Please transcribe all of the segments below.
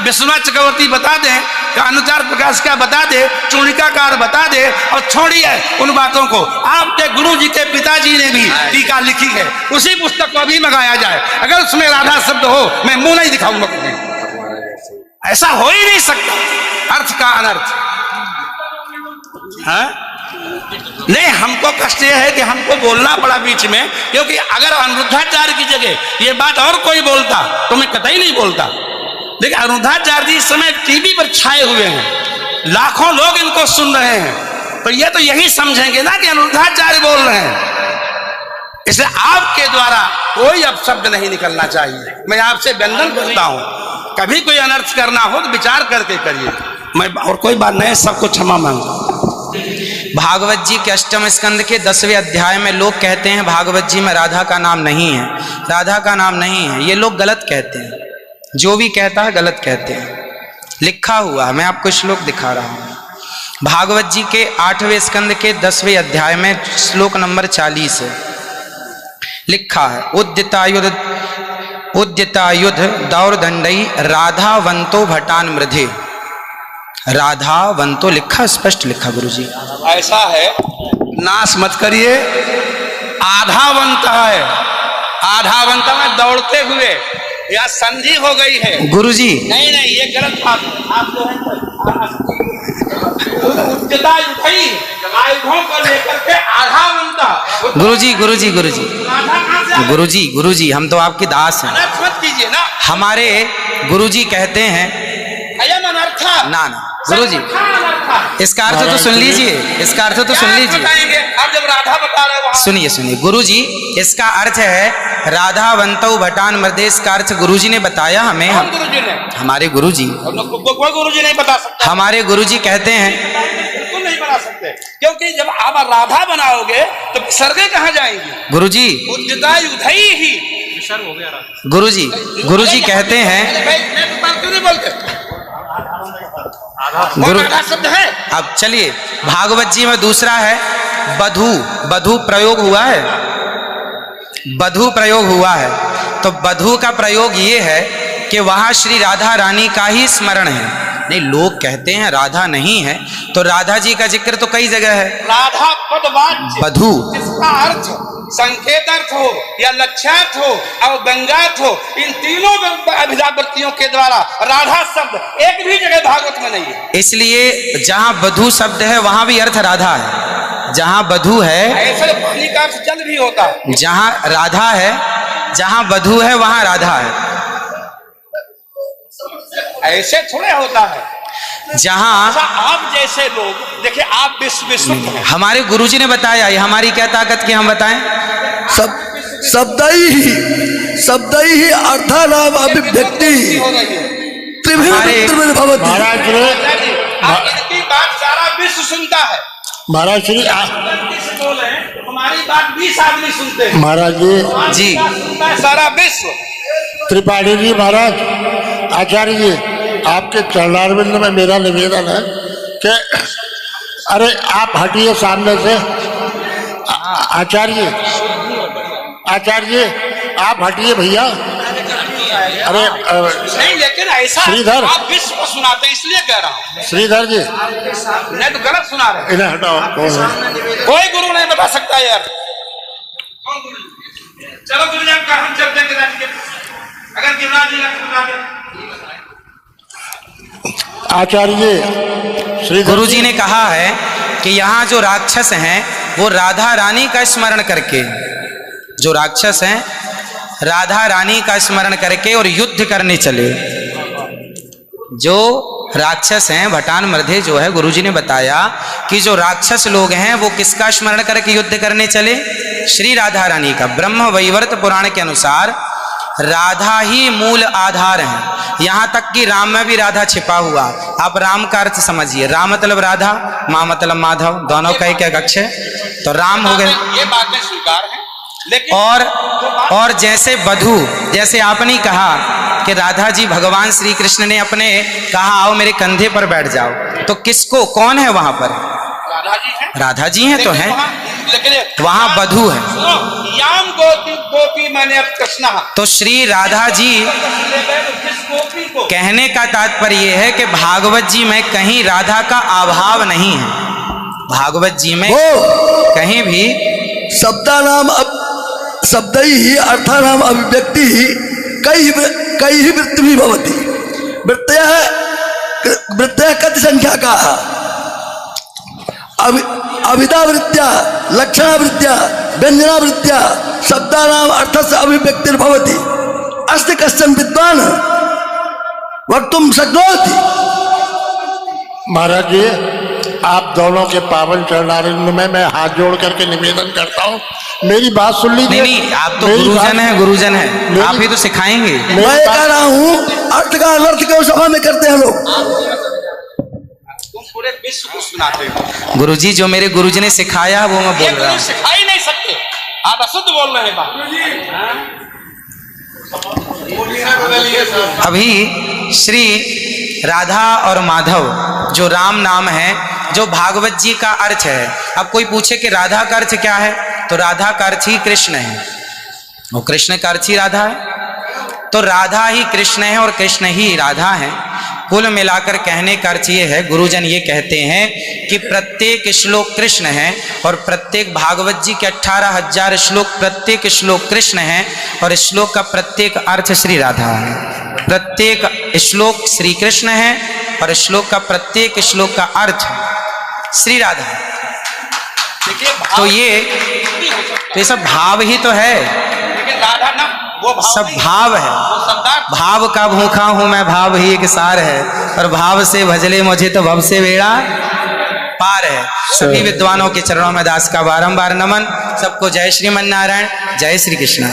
विश्वनाथ चक्रवर्ती बता दें, अनुचार प्रकाश का बता दे, चूड़िकाकार बता दे, और छोड़िए उन बातों को। आपके गुरु जी के पिताजी ने भी टीका लिखी है, उसी पुस्तक को अभी मंगाया जाए। अगर उसमें राधा शब्द हो, मैं मुंह नहीं दिखाऊंगा तुम्हें। ऐसा हो ही नहीं सकता, अर्थ का अनर्थ है। नहीं, हमको कष्ट यह है कि हमको बोलना पड़ा बीच में, क्योंकि अगर अनिरुद्धाचार्य की जगह ये बात और कोई बोलता तो मैं कतई नहीं बोलता। देखिए, अनिरुद्धाचार्य जी इस समय टीवी पर छाए हुए हैं, लाखों लोग इनको सुन रहे हैं, तो ये तो यही समझेंगे ना कि अनिरुद्धाचार्य बोल रहे हैं। इसलिए आपके द्वारा कोई अपशब्द नहीं निकलना चाहिए। मैं आपसे वंदन करता हूं, कभी कोई अनर्थ करना हो तो विचार करके करिए। मैं और कोई बात नहीं, सबको क्षमा मांगता। भागवत जी के अष्टम स्कंद के 10वें अध्याय में लोग कहते हैं भागवत जी में राधा का नाम नहीं है, राधा का नाम नहीं है। ये लोग गलत कहते हैं, जो भी कहता है गलत कहते हैं। लिखा हुआ है, मैं आपको श्लोक दिखा रहा हूँ। भागवत जी के 8वें स्कंद के 10वें अध्याय में श्लोक नंबर 40 है, लिखा है उद्यतायुध दौरदंडई राधावंतो भटान मृधे। राधावंतो लिखा, स्पष्ट लिखा गुरुजी। ऐसा है, नाश मत करिए। आधावंत है, आधावंत में दौड़ते हुए, या संधि हो गई है गुरुजी। नहीं नहीं, ये गलत बात है। आप जो है आयुधों को लेकर के आधावंत। गुरुजी गुरुजी गुरुजी गुरुजी गुरुजी, हम तो आपके दास हैं, मत कीजिए ना। हमारे गुरुजी कहते हैं ना ना गुरुजी, इसका अर्थ तो सुन लीजिए, इसका अर्थ तो सुन लीजिए। आप जब राधा बता रहे हो, सुनिए सुनिए गुरुजी, इसका अर्थ है राधावंतो भटान मृदेश का अर्थ गुरुजी ने बताया हमें। गुरुजी ने, हमारे गुरुजी, कोई गुरुजी नहीं बता सकता। हमारे गुरुजी कहते हैं बिल्कुल नहीं बना सकते, क्योंकि जब आप राधा बनाओगे तो सर्गे कहाँ जाएंगी गुरुजी? उदय ही गुरुजी, गुरुजी कहते हैं क्यों नहीं बोलते? गुरु शब्द है। अब चलिए, भागवत जी में दूसरा है बधू। बधू प्रयोग हुआ है, बधू प्रयोग हुआ है। तो बधू का प्रयोग ये है कि वहां श्री राधा रानी का ही स्मरण है। नहीं, लोग कहते हैं राधा नहीं है, तो राधा जी का जिक्र तो कई जगह है। राधा पदवाच्य बधू, जिसका अर्थ संकेत अर्थ हो या लक्ष्यार्थ हो और व्यंग्यार्थ हो, इन तीनों अभिधावृत्तियों के द्वारा राधा शब्द एक भी जगह भागवत में नहीं है। इसलिए जहां बधू शब्द है वहां भी अर्थ राधा है। जहां बधू है, ऐसे पानी का अर्थ जल भी होता है। जहां राधा है, जहां बधू है वहां राधा है। ऐसे थोड़े होता है। जहां आप जैसे लोग देखिए, आप विश्व हमारे गुरुजी ने बताया, ये हमारी क्या ताकत की हम बताएं? शब्द ही अर्थानाम अभिव्यक्ति महाराज, इनकी बात सारा विश्व सुनता है। महाराज श्री बोले, हमारी बात 20 आदमी सुनते हैं। महाराज जी, सारा विश्व। त्रिपाठी जी, महाराज आचार्य जी, आपके चरणारविंद में मेरा निवेदन है कि अरे आप हटिए सामने से। आचार्य आप हटिए भैया। अरे नहीं, लेकिन ऐसा श्रीधर, आप विश्व को सुनाते हैं इसलिए कह रहा हूँ। श्रीधर जी नहीं तो गलत सुना रहे। इन्हें हटाओ। कोई गुरु नहीं बता सकता यार। चलो गुरुजी का हम चलते हैं, अगर गिरिराज जी का आचार्य श्री गुरुजी ने कहा है कि यहाँ जो राक्षस हैं वो राधा रानी का स्मरण करके, जो राक्षस हैं राधा रानी का स्मरण करके और युद्ध करने चले। जो राक्षस हैं भटान मृधे जो है, गुरुजी ने बताया कि जो राक्षस लोग हैं वो किसका स्मरण करके युद्ध करने चले? श्री राधा रानी का। ब्रह्म वैवर्त पुराण के अनुसार राधा ही मूल आधार है। यहाँ तक कि राम में भी राधा छिपा हुआ। आप राम का अर्थ समझिए, राम मतलब राधा, माँ मतलब माधव, दोनों का एक अक्ष है, तो राम हो गए। ये बातें स्वीकार हैं, लेकिन और जैसे बधू, जैसे आपने कहा कि राधा जी भगवान श्री कृष्ण ने अपने कहा आओ मेरे कंधे पर बैठ जाओ, तो किसको, कौन है वहां पर? राधा जी हैं तो हैं, वहां बधू है। याम गोपी मैंने अब कृष्णा, तो श्री राधा जी, जिस गोपी कहने का तात्पर्य यह है कि भागवत जी में कहीं राधा का अभाव नहीं है। भागवत जी में हो कहीं भी शब्दानाम शब्द ही अर्थानाम अभिव्यक्ति ही कई ही वृत्ति भवति। वृत्तयः कति संख्या का अभिधावृत्त्या लक्षणावृत्त्या व्यंजनावृत्त्या शब्दानाम अर्थस्य अभिव्यक्तिर्भवति। अस्ति कश्चन विद्वान् वक्तुं शक्नोति। महाराज जी, आप दोनों के पावन चरणारविंद में मैं हाथ जोड़ करके निवेदन करता हूँ, मेरी बात सुन लीजिए। नहीं, आप तो मेरी गुरुजन बात- हैं, गुरुजन हैं, आप ही तो सिखाएंगे। मैं कह रहा हूँ अर्थ का अनर्थ क्यों सभा में करते हैं लोग। तुम पूरे विश्व को सुनाते हो। गुरुजी जो मेरे गुरुजी ने सिखाया वो मैं ये बोल रहा गुरु हूँ। सिखा ही नहीं सकते, आप अशुद्ध बोल रहे हैं बात। अभी श्री राधा और माधव जो राम नाम है, जो भागवत जी का अर्थ है। अब कोई पूछे कि राधा का अर्थ क्या है, तो राधा का अर्थ ही कृष्ण है, वो कृष्ण का अर्थ ही राधा है। तो राधा ही कृष्ण है और कृष्ण ही राधा है। कुल मिलाकर कहने का अर्थ ये है, गुरुजन ये कहते हैं कि प्रत्येक श्लोक कृष्ण है और प्रत्येक भागवत जी के 18,000 श्लोक, प्रत्येक श्लोक कृष्ण है और श्लोक का प्रत्येक अर्थ श्री राधा है। प्रत्येक श्लोक श्री कृष्ण है और श्लोक का प्रत्येक श्लोक का अर्थ श्री राधा है। देखिए भाव तो ये सब भाव ही तो है, लेकिन राधा ना वो भाव सब नहीं, भाव है। वो शब्दार्थ। भाव का भूखा हूं मैं, भाव ही एक सार है, और भाव से भजले मुझे तो भव से बेड़ा पार है। सभी विद्वानों के चरणों में दास का बारंबार नमन। सबको जय श्रीमन नारायण, जय श्री कृष्ण।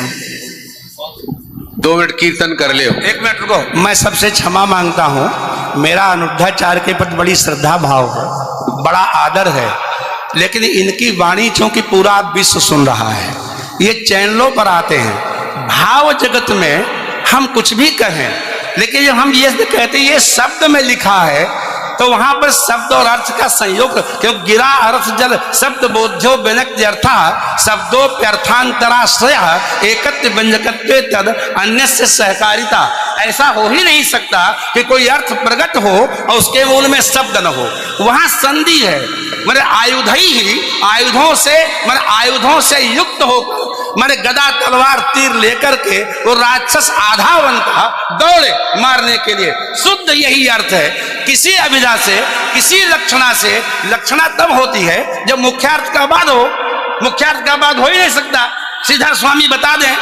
2 मिनट कीर्तन कर ले। 1 मिनट रुको, मैं सबसे क्षमा मांगता हूँ। मेरा अनिरुद्धाचार्य के प्रति बड़ी श्रद्धा भाव है, बड़ा आदर है, लेकिन इनकी वाणी चूंकि पूरा विश्व सुन रहा है, ये चैनलों पर आते हैं। भाव जगत में हम कुछ भी कहें, लेकिन जब हम ये कहते हैं ये शब्द में लिखा है, तो वहां पर शब्द और अर्थ का संयोग, क्योंकि गिरा अर्थ जल शब्द बोध्यो व्यनक्ति अर्था शब्दोप्यर्थांतराश्रय एकत्व व्यंजकत्वे तद अन्यस्य सहकारिता। ऐसा हो ही नहीं सकता कि कोई अर्थ प्रकट हो और उसके मूल में शब्द न हो। वहां संधि है, मेरे आयुधों से युक्त होकर मैंने गदा तलवार तीर लेकर के वो राक्षस आधा बनता दौड़े मारने के लिए। शुद्ध यही अर्थ है। किसी अभिधा से, किसी लक्षणा से, लक्षणा तब होती है जब मुख्यार्थ का बाद हो। मुख्यार्थ का बाद हो ही नहीं सकता। श्रीधर स्वामी बता दें,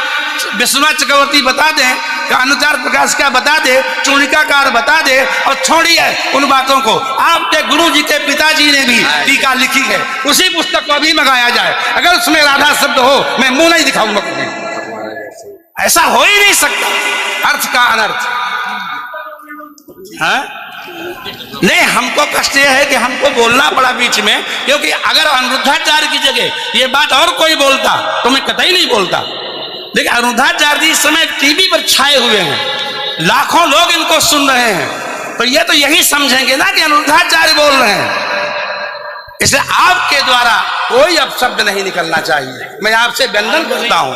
विश्वनाथ चक्रवर्ती बता दें, अनुचार प्रकाश का बता दे, चूड़िकाकार बता दे, और छोड़िए उन बातों को। आपके गुरु जी के पिताजी ने भी टीका लिखी है, उसी पुस्तक को अभी मंगाया जाए। अगर उसमें राधा शब्द हो, मैं मुंह नहीं दिखाऊंगा कभी। ऐसा हो ही नहीं सकता अर्थ का अनर्थ। हाँ? नहीं, हमको कष्ट यह है कि हमको बोलना पड़ा बीच में, क्योंकि अगर अनिरुद्धाचार्य की जगह ये बात और कोई बोलता तो मैं कतई नहीं बोलता। देखिए अनिरुद्धाचार्य जी इस समय टीवी पर छाए हुए हैं, लाखों लोग इनको सुन रहे हैं, तो ये तो यही समझेंगे ना कि अनिरुद्धाचार्य बोल रहे हैं। इसलिए आपके द्वारा कोई अपशब्द नहीं निकलना चाहिए। मैं आपसे वंदन करता हूं,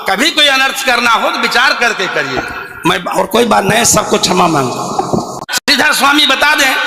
कभी कोई अनर्थ करना हो तो विचार करके करिए। मैं और कोई बात नहीं, सबको क्षमा मांगता हूं। श्रीधर स्वामी बता दें।